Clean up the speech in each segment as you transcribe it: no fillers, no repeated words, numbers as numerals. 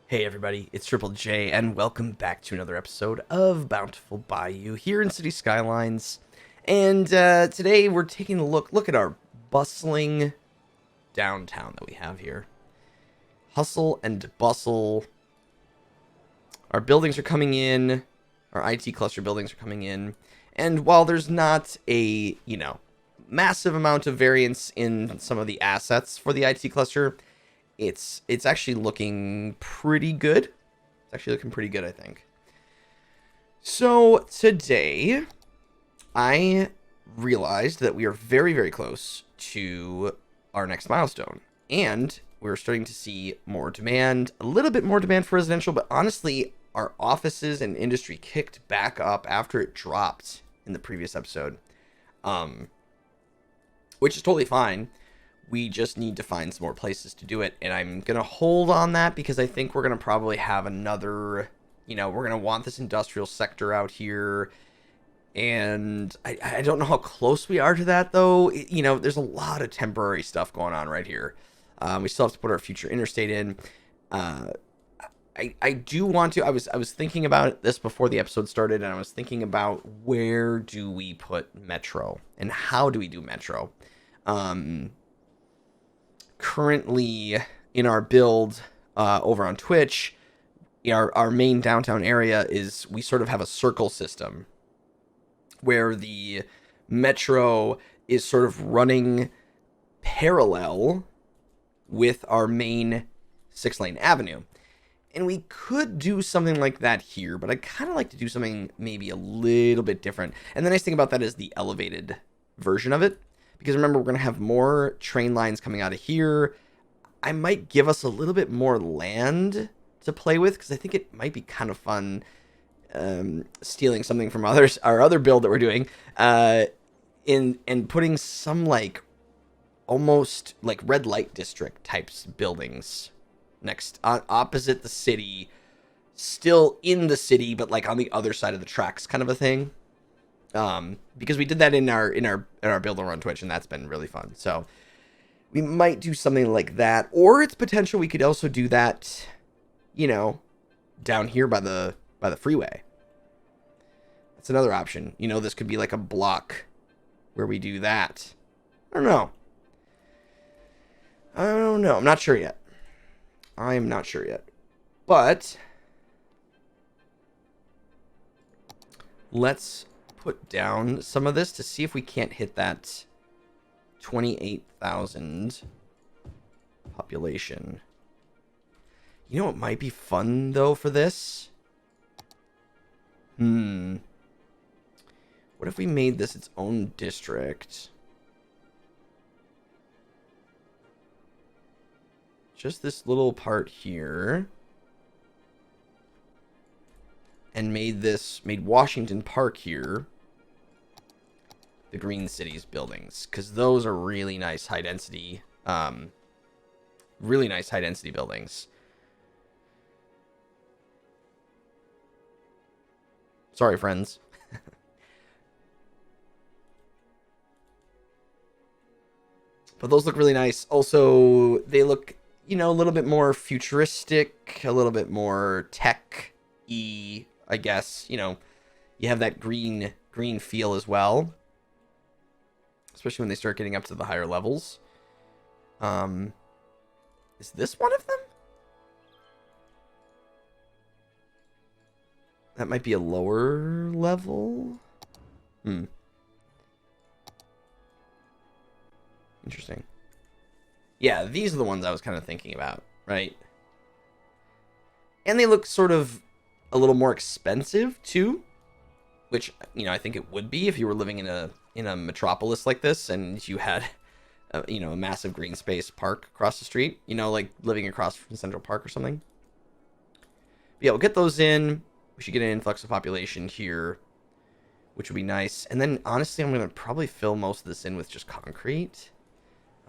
Hey everybody, it's Triple J, and welcome back to another episode of Bountiful Bayou here in City Skylines. And today we're taking a look at our bustling downtown that we have here. Hustle and bustle. Our buildings are coming in. Our IT cluster buildings are coming in. And while there's not a, massive amount of variance in some of the assets for the IT cluster, it's actually looking pretty good. It's actually looking pretty good, I think. So today, I realized that we are very, very close to our next milestone. And we're starting to see more demand, a little bit more demand for residential, but honestly, our offices and industry kicked back up after it dropped in the previous episode. Which is totally fine. We just need to find some more places to do it, and I'm going to hold on that because I think we're going to probably have another, we're going to want this industrial sector out here, and I don't know how close we are to that, though. There's a lot of temporary stuff going on right here. We still have to put our future interstate in. I do want to, I was thinking about this before the episode started, and I was thinking about where do we put Metro, and how do we do Metro? Currently in our build over on Twitch, our main downtown area is we sort of have a circle system where the metro is sort of running parallel with our main 6-lane avenue. And we could do something like that here, but I kind of like to do something maybe a little bit different. And the nice thing about that is the elevated version of it. Because remember, we're going to have more train lines coming out of here. I might give us a little bit more land to play with, because I think it might be kind of fun stealing something from our other build that we're doing, and putting some almost like red light district types buildings next opposite the city, still in the city, but like on the other side of the tracks, kind of a thing. Because we did that in our build over on Twitch, and that's been really fun. So we might do something like that, or it's potential we could also do that, down here by the freeway. That's another option. This could be like a block where we do that. I don't know. I'm not sure yet. I am not sure yet. But let's put down some of this to see if we can't hit that 28,000 population. What might be fun though for this? What if we made this its own district? Just this little part here. And made Washington Park here the Green Cities buildings, because those are really nice high density buildings. Sorry, friends. But those look really nice. Also, they look, a little bit more futuristic, a little bit more tech-y, I guess. You have that green feel as well. Especially when they start getting up to the higher levels. Is this one of them? That might be a lower level. Interesting. Yeah, these are the ones I was kind of thinking about, right? And they look sort of a little more expensive too, which I think it would be if you were living in a metropolis like this and you had a massive green space park across the street, like living across from Central Park or something. But yeah, we'll get those in. We should get an influx of population here, which would be nice. And then honestly, I'm going to probably fill most of this in with just concrete.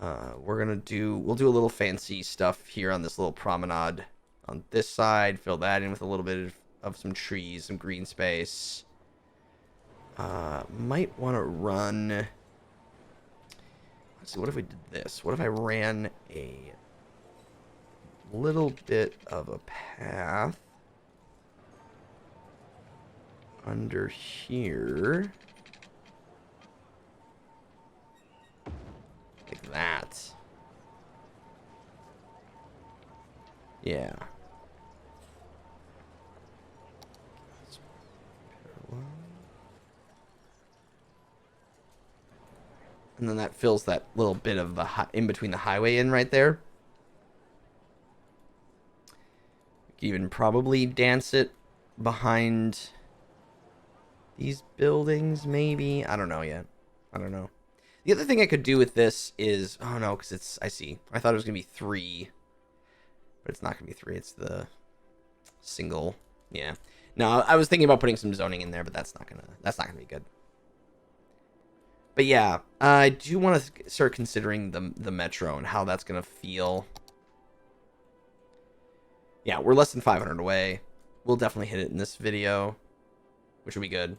We'll do a little fancy stuff here on this little promenade on this side, fill that in with a little bit of some trees, some green space. Might want to run... Let's see, what if we did this? What if I ran a little bit of a path under here. Like that. Yeah. And then that fills that little bit of the in between the highway in right there. You could even probably dance it behind these buildings, maybe. I don't know yet. I don't know. The other thing I could do with this is... Oh, no, because it's... I see. I thought it was going to be 3. But it's not going to be 3. It's the single. Yeah. No, I was thinking about putting some zoning in there, but that's not going to be good. But yeah, I do want to start considering the metro and how that's going to feel. Yeah, we're less than 500 away. We'll definitely hit it in this video, which will be good.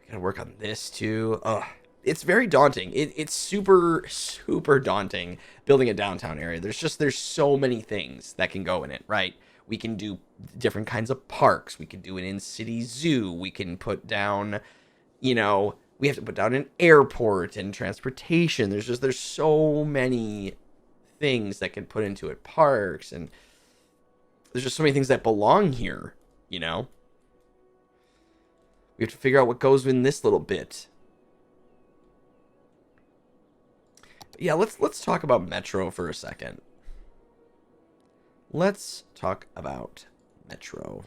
We got to work on this too. Ugh. It's very daunting. It's super, super daunting building a downtown area. There's so many things that can go in it, right? We can do different kinds of parks. We can do an in-city zoo. We can put down, you know, we have to put down an airport and transportation. There's so many things that can put into it. Parks, and there's just so many things that belong here, you know? We have to figure out what goes in this little bit. Yeah, let's talk about Metro for a second. Let's talk about Metro.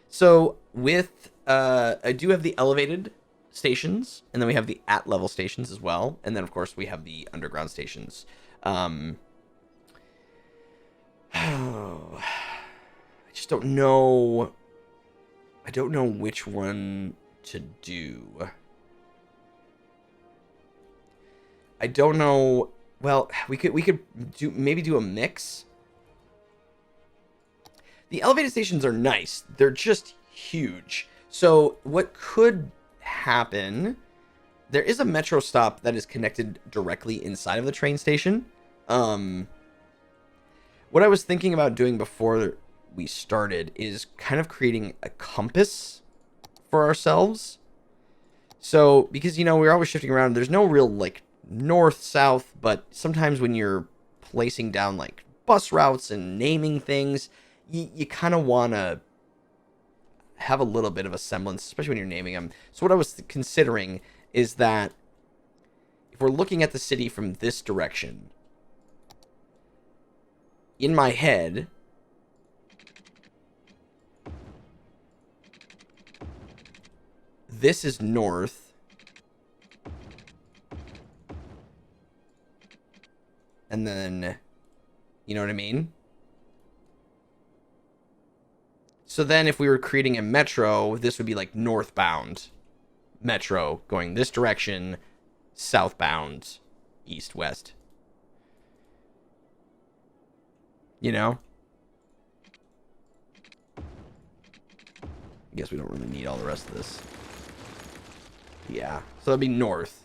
So with I do have the elevated stations, and then we have the at-level stations as well, and then of course we have the underground stations. I just don't know. I don't know which one to do. I don't know. Well, we could do a mix. The elevated stations are nice. They're just huge. So what could happen? There is a metro stop that is connected directly inside of the train station. What I was thinking about doing before we started is kind of creating a compass for ourselves. So, because, you know, we're always shifting around. There's no real, like, north, south, but sometimes when you're placing down, like, bus routes and naming things, you kind of want to have a little bit of a semblance, especially when you're naming them. So what I was considering is that if we're looking at the city from this direction, in my head, this is north, and then, you know what I mean? So then if we were creating a metro, this would be like northbound metro going this direction, southbound, east, west. You know? I guess we don't really need all the rest of this. Yeah, so that'd be north.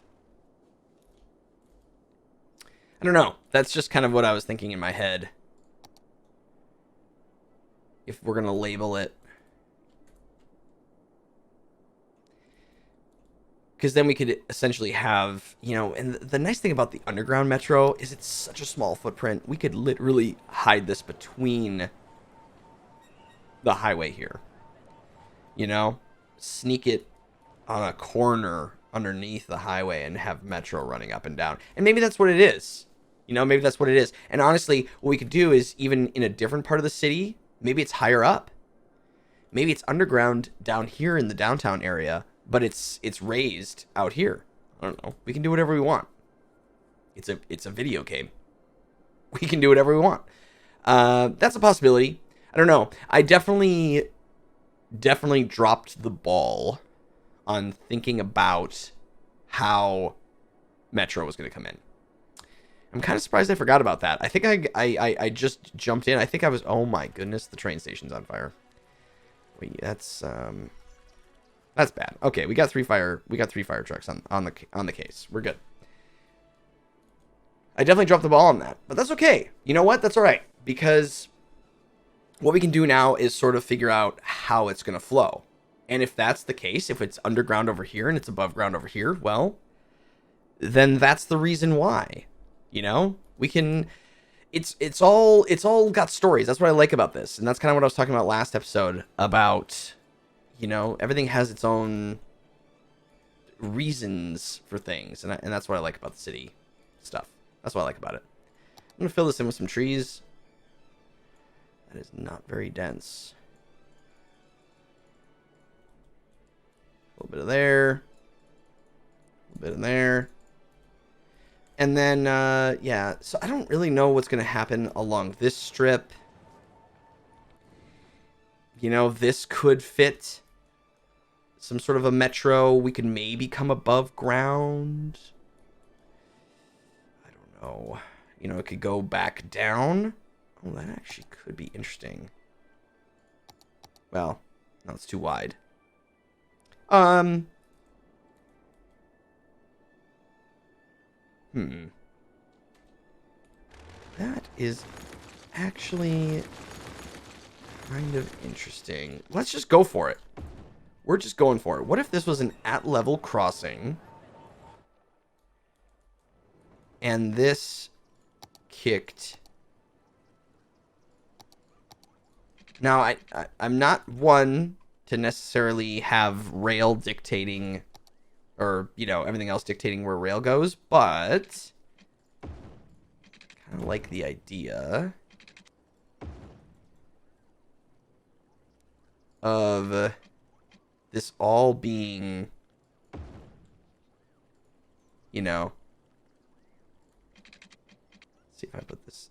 I don't know. That's just kind of what I was thinking in my head. If we're going to label it. Because then we could essentially have, you know, and the nice thing about the underground metro is it's such a small footprint. We could literally hide this between the highway here. You know? Sneak it on a corner underneath the highway and have metro running up and down. And maybe that's what it is. You know, maybe that's what it is. And honestly, what we could do is even in a different part of the city, maybe it's higher up. Maybe it's underground down here in the downtown area, but it's raised out here. I don't know. We can do whatever we want. It's a video game. We can do whatever we want. That's a possibility. I don't know. I definitely dropped the ball on thinking about how Metro was going to come in. I'm kind of surprised I forgot about that. I think I just jumped in. I think I was... Oh my goodness, the train station's on fire. Wait, that's bad. Okay, we got three fire trucks on the case. We're good. I definitely dropped the ball on that, but that's okay. You know what? That's all right. because what we can do now is sort of figure out how it's going to flow. And if that's the case, if it's underground over here and it's above ground over here, well, then that's the reason why. You know, we can. It's all got stories. That's what I like about this, and that's kind of what I was talking about last episode about. You know, everything has its own reasons for things, and that's what I like about the city stuff. That's what I like about it. I'm gonna fill this in with some trees. That is not very dense. A little bit of there. A little bit in there. And then, yeah, so I don't really know what's going to happen along this strip. You know, this could fit some sort of a metro. We could maybe come above ground. I don't know. You know, it could go back down. Oh, that actually could be interesting. Well, no, it's too wide. That is actually kind of interesting. Let's just go for it. We're just going for it. What if this was an at-level crossing? And this kicked... Now, I'm not one to necessarily have rail dictating... or, you know, everything else dictating where rail goes, but kind of like the idea of this all being, you know, let's see if I put this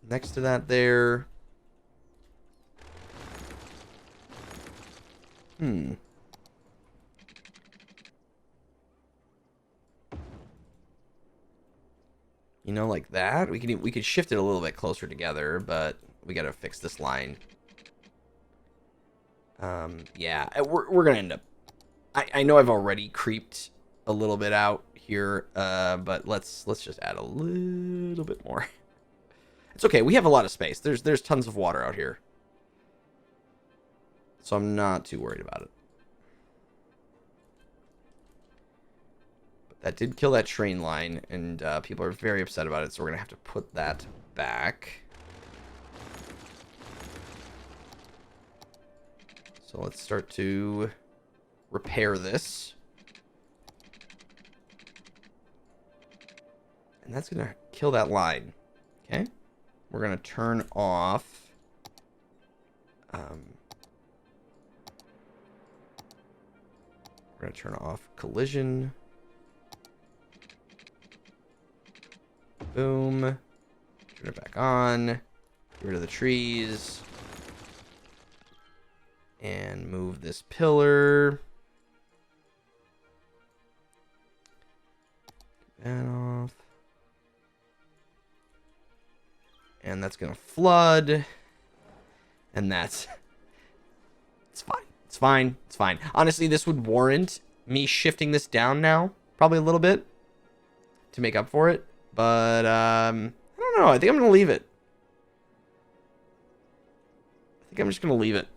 next to that there. You know, like that. We could shift it a little bit closer together, but we gotta fix this line. Yeah, we're gonna end up. I know I've already creeped a little bit out here, but let's just add a little bit more. It's okay. We have a lot of space. There's tons of water out here, so I'm not too worried about it. That did kill that train line, and people are very upset about it, so we're going to have to put that back. So let's start to repair this. And that's going to kill that line. Okay? We're going to turn off... we're going to turn off collision... Boom. Turn it back on. Get rid of the trees. And move this pillar. Get that off. And that's going to flood. And that's... It's fine. It's fine. It's fine. Honestly, this would warrant me shifting this down now. Probably a little bit. To make up for it. But, I don't know. I think I'm going to leave it. I think I'm just going to leave it.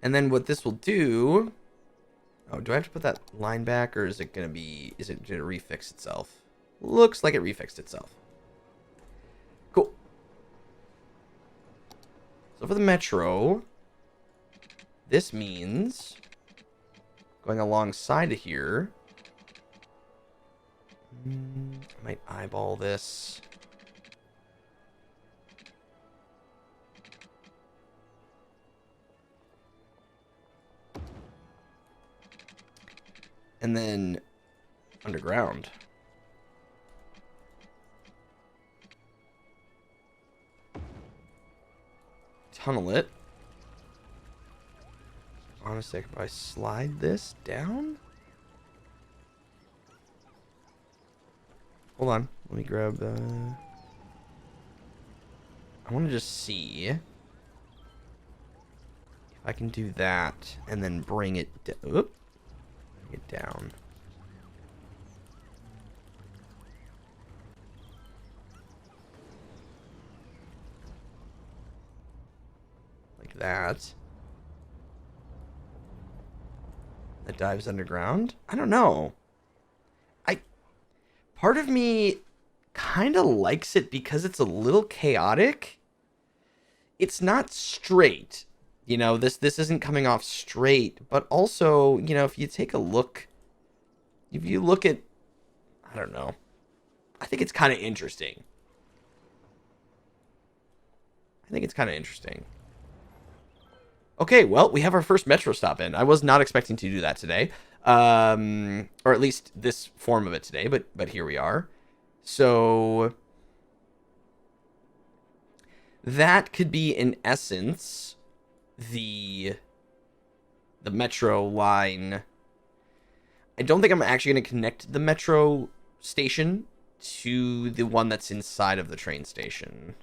And then what this will do... Oh, do I have to put that line back? Or is it going to be... Is it going to refix itself? Looks like it refixed itself. Cool. So for the metro... This means... Going alongside of here... I might eyeball this. And then underground. Tunnel it. Honestly, I could probably slide this down. Hold on. Let me grab... I want to just see if I can do that and then bring it... Bring it down. like that. That dives underground? I don't know. Part of me kind of likes it because it's a little chaotic. It's not straight. This isn't coming off straight, but also, if you take a look, if you look at, I don't know, I think it's kind of interesting. Okay, well, we have our first metro stop in. I was not expecting to do that today, or at least this form of it today, but here we are. So that could be, in essence, the metro line. I don't think I'm actually going to connect the metro station to the one that's inside of the train station.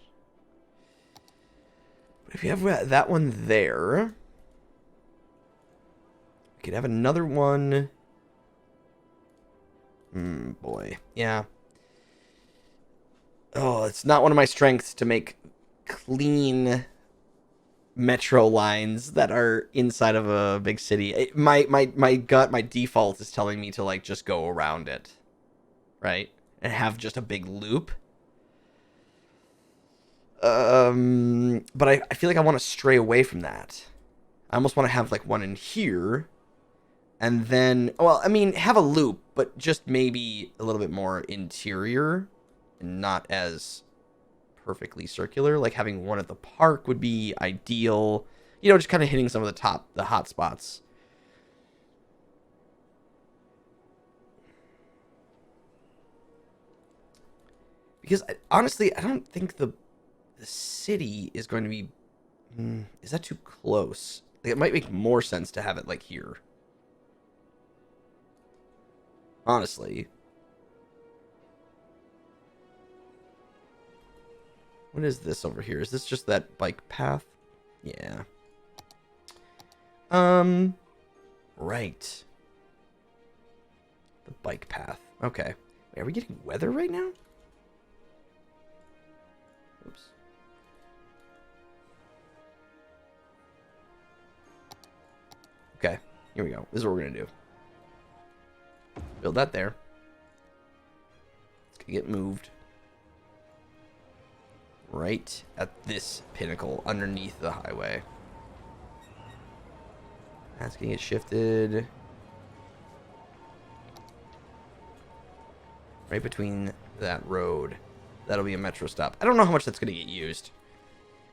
But if you have that one there, we could have another one. Boy. Yeah. Oh, it's not one of my strengths to make clean metro lines that are inside of a big city. My gut, my default is telling me to like just go around it, right? And have just a big loop. But I feel like I want to stray away from that. I almost want to have like one in here, and then, well, I mean, have a loop, but just maybe a little bit more interior and not as perfectly circular. Like having one at the park would be ideal. Just kind of hitting some of the hot spots. Because honestly, I don't think the city is going to be... is that too close? Like, it might make more sense to have it like here. Honestly. What is this over here? Is this just that bike path? Yeah. Right. The bike path. Okay. Wait, are we getting weather right now? Oops. Okay. Here we go. This is what we're going to do. Build that there. It's going to get moved. Right at this pinnacle underneath the highway. That's going to get shifted. Right between that road. That'll be a metro stop. I don't know how much that's going to get used,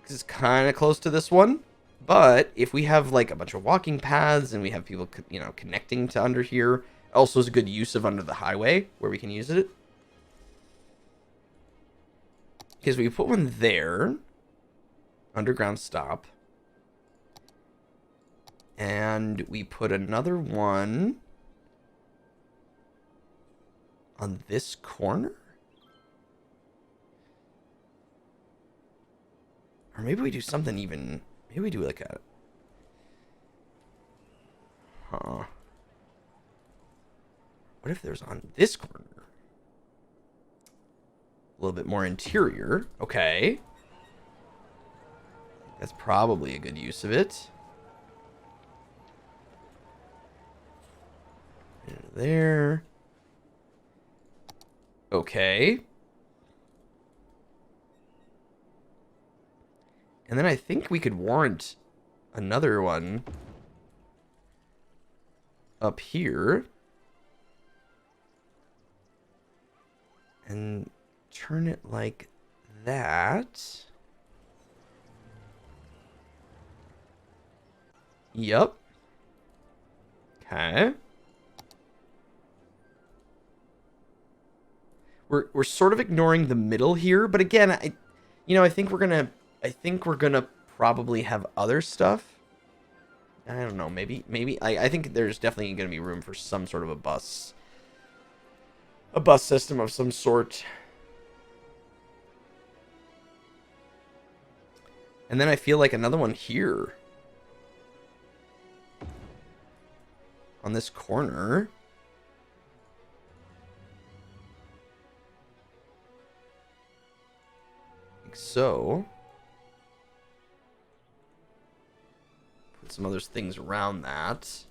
because it's kind of close to this one. But if we have like a bunch of walking paths and we have people, connecting to under here, also is a good use of under the highway where we can use it. Because we put one there, underground stop, and we put another one on this corner. Or maybe we do something even... Maybe we do like a... Huh. What if there's on this corner? A little bit more interior. Okay. That's probably a good use of it. There. Okay. And then I think we could warrant another one up here. And turn it like that. Yup. Okay. We're sort of ignoring the middle here, but again, I think we're gonna probably have other stuff. I don't know, maybe I think there's definitely gonna be room for some sort of a bus system of some sort. And then I feel like another one here on this corner. Like so. some other things around that.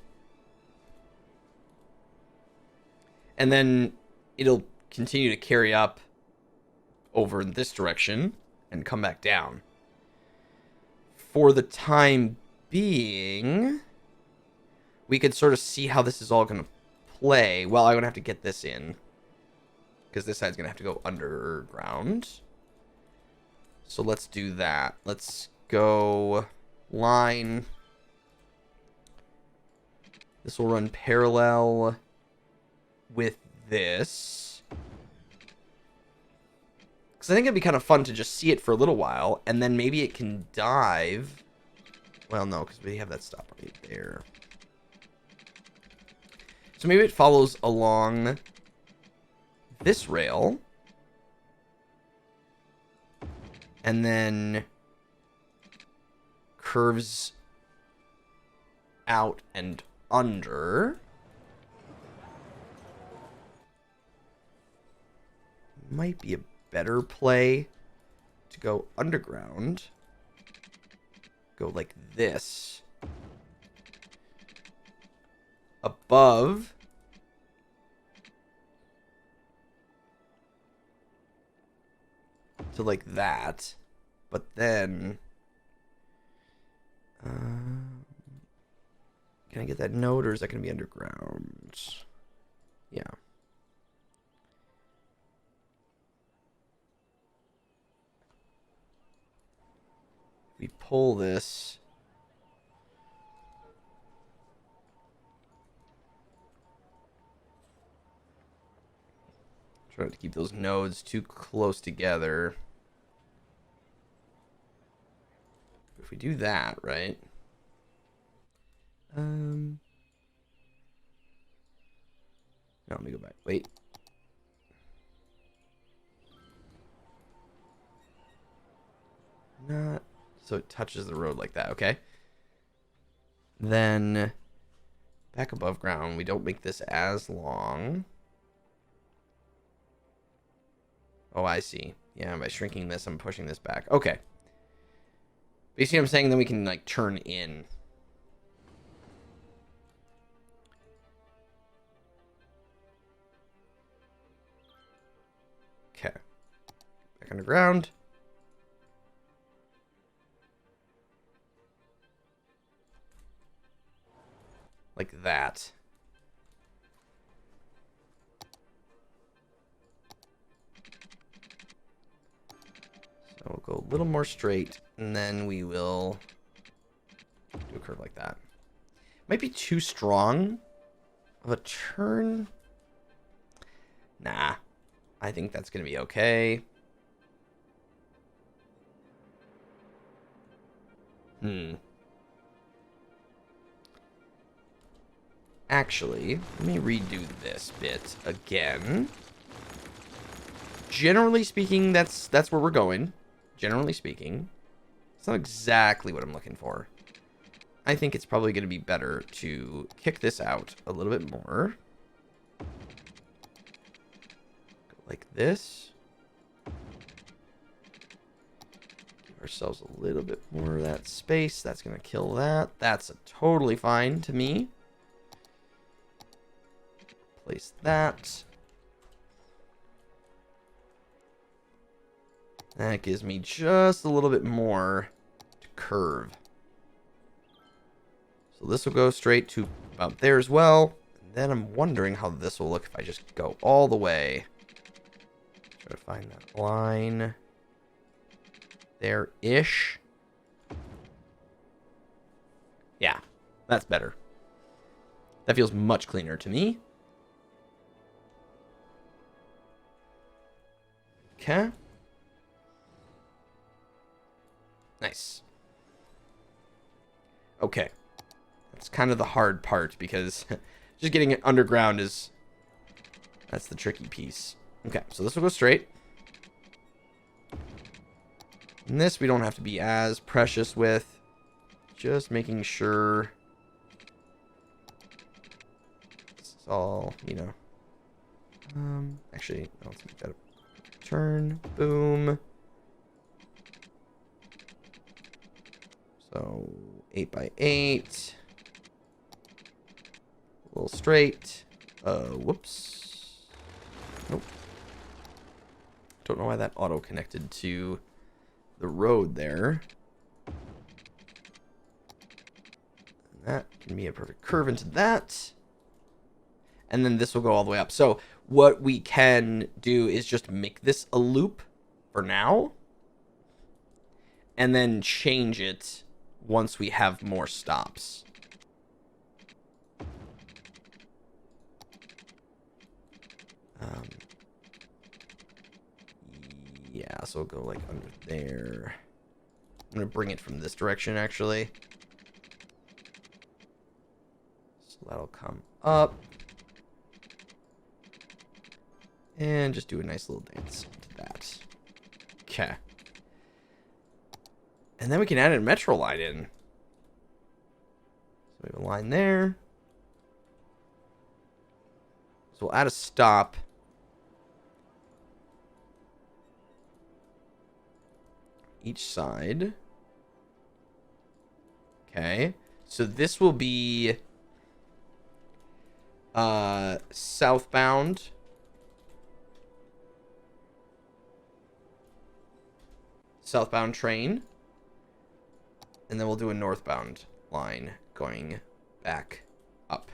And then it'll continue to carry up over in this direction and come back down. For the time being, we could sort of see how this is all going to play. Well, I'm going to have to get this in, because this side's going to have to go underground. So let's do that. Let's go line. This will run parallel with this. Because I think it'd be kind of fun to just see it for a little while, and then maybe it can dive. Well, no, because we have that stop right there. So maybe it follows along this rail. And then curves out and under. Might be a better play to go underground. Go like this. Above. To like that. But then... can I get that node, or is that going to be underground? Yeah. We pull this. Try not to keep those nodes too close together. If we do that, right? No, let me go back. Wait. Not so it touches the road like that, okay? Then back above ground, we don't make this as long. Oh, I see. Yeah, by shrinking this, I'm pushing this back. Okay. Basically, I'm saying then we can, like, turn in. Okay. Back underground. Like that. So we'll go a little more straight, and then we will do a curve like that. Might be too strong of a turn. Nah. I think that's going to be okay. Actually, let me redo this bit again. Generally speaking, that's where we're going. Generally speaking. It's not exactly what I'm looking for. I think it's probably going to be better to kick this out a little bit more. Go like this. Give ourselves a little bit more of that space. That's going to kill that. That's totally fine to me. Place that. That gives me just a little bit more to curve. So this will go straight to about there as well. And then I'm wondering how this will look if I just go all the way. Try to find that line. There-ish. Yeah, that's better. That feels much cleaner to me. Okay. Nice. Okay. That's kind of the hard part, because just getting it underground is... that's the tricky piece. Okay, so this will go straight. And this we don't have to be as precious with. Just making sure... this is all, you know... actually, let's make that a turn. Boom. So 8 by 8. A little straight. Whoops. Nope. Don't know why that auto connected to the road there. And that can be a perfect curve into that. And then this will go all the way up. So what we can do is just make this a loop for now. And then change it once we have more stops. Yeah, so we'll go like under there. I'm going to bring it from this direction, actually. So that'll come up. And just do a nice little dance to that. Okay. And then we can add a metro line in. So we have a line there. So we'll add a stop. Each side. Okay. So this will be southbound. Southbound train. And then we'll do a northbound line going back up.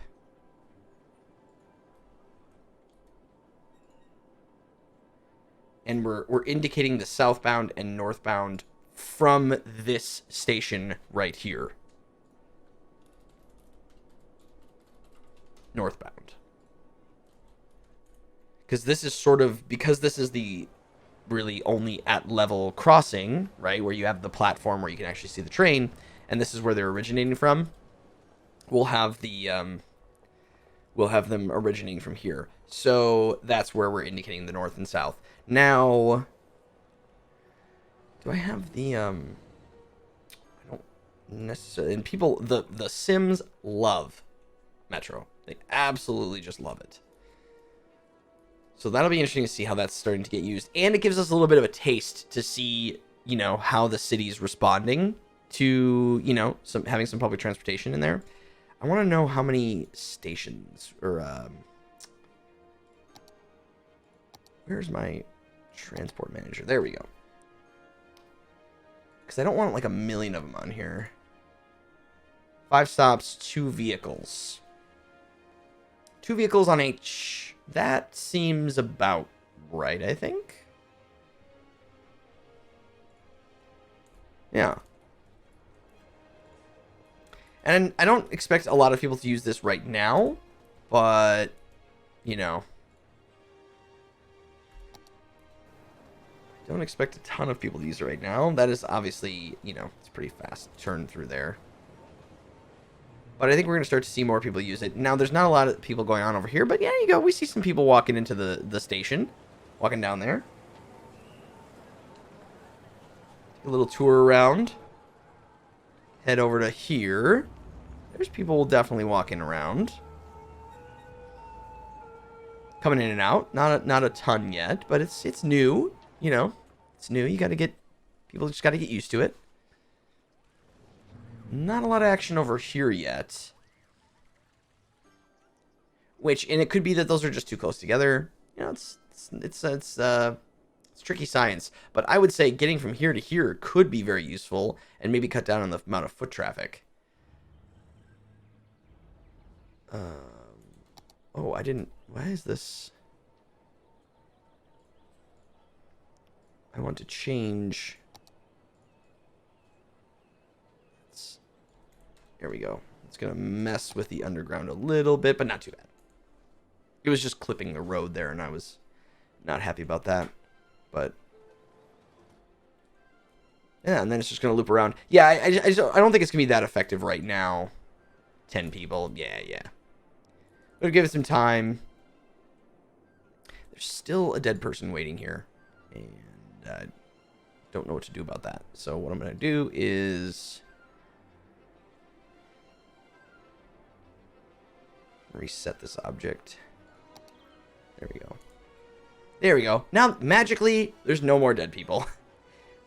And we're indicating the southbound and northbound from this station right here. Northbound. Because this is sort of, because this is the really only at level crossing, right, where you have the platform where you can actually see the train, and this is where they're originating from. We'll have them originating from here. So that's where we're indicating the north and south. Now, do I have the I don't necessarily, and people, the Sims love Metro. They absolutely just love it. So that'll be interesting to see how that's starting to get used. And it gives us a little bit of a taste to see, you know, how the city's responding to, you know, having some public transportation in there. I want to know how many stations, or, where's my transport manager? There we go. Because I don't want like a million of them on here. 5 stops, 2 vehicles. 2 vehicles on each. That seems about right, I think. Yeah. And I don't expect a lot of people to use this right now, but, you know, I don't expect a ton of people to use it right now. That is obviously, you know, it's pretty fast turn through there. But I think we're going to start to see more people use it. Now, there's not a lot of people going on over here, but yeah, you go. We see some people walking into the station, walking down there. Take a little tour around. Head over to here. There's people definitely walking around. Coming in and out. Not a ton yet, but it's new. You know, it's new. You got to get, people just got to get used to it. Not a lot of action over here yet. Which, and it could be that those are just too close together. You know, it's tricky science. But I would say getting from here to here could be very useful and maybe cut down on the amount of foot traffic. Oh, I didn't. Why is this? I want to change. There we go. It's going to mess with the underground a little bit, but not too bad. It was just clipping the road there, and I was not happy about that. But yeah, and then it's just going to loop around. Yeah, I don't think it's going to be that effective right now. 10 people. Yeah. We'll give it some time. There's still a dead person waiting here. And I don't know what to do about that. So what I'm going to do is reset this object. There we go. There we go. Now, magically, there's no more dead people.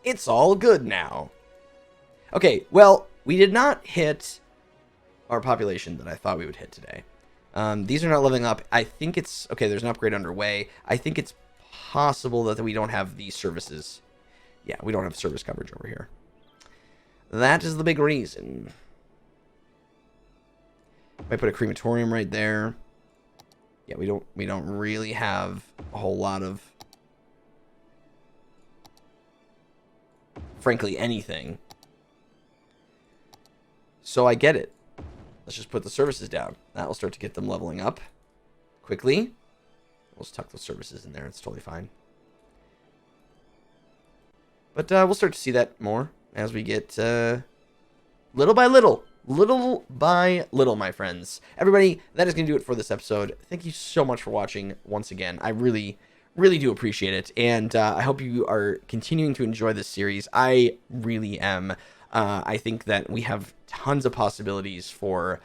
It's all good now. Okay, well, we did not hit our population that I thought we would hit today. These are not leveling up. I think it's... Okay, there's an upgrade underway. I think it's possible that we don't have these services. Yeah, we don't have service coverage over here. That is the big reason. Might put a crematorium right there. Yeah, we don't really have a whole lot of, frankly, anything. So I get it. Let's just put the services down. That will start to get them leveling up quickly. We'll just tuck those services in there. It's totally fine. But we'll start to see that more as we get little by little. Little by little, my friends. Everybody, that is going to do it for this episode. Thank you so much for watching once again. I really, really do appreciate it. And I hope you are continuing to enjoy this series. I really am. I think that we have tons of possibilities for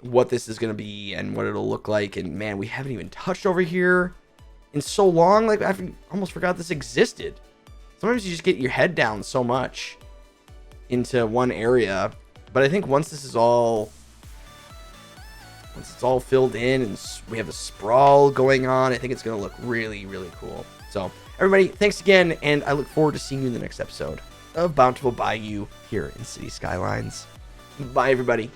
what this is going to be and what it'll look like. And man, we haven't even touched over here in so long. Like, I almost forgot this existed. Sometimes you just get your head down so much into one area. But I think once it's all filled in and we have a sprawl going on, I think it's going to look really, really cool. So, everybody, thanks again, and I look forward to seeing you in the next episode of Bountiful Bayou here in City Skylines. Bye, everybody.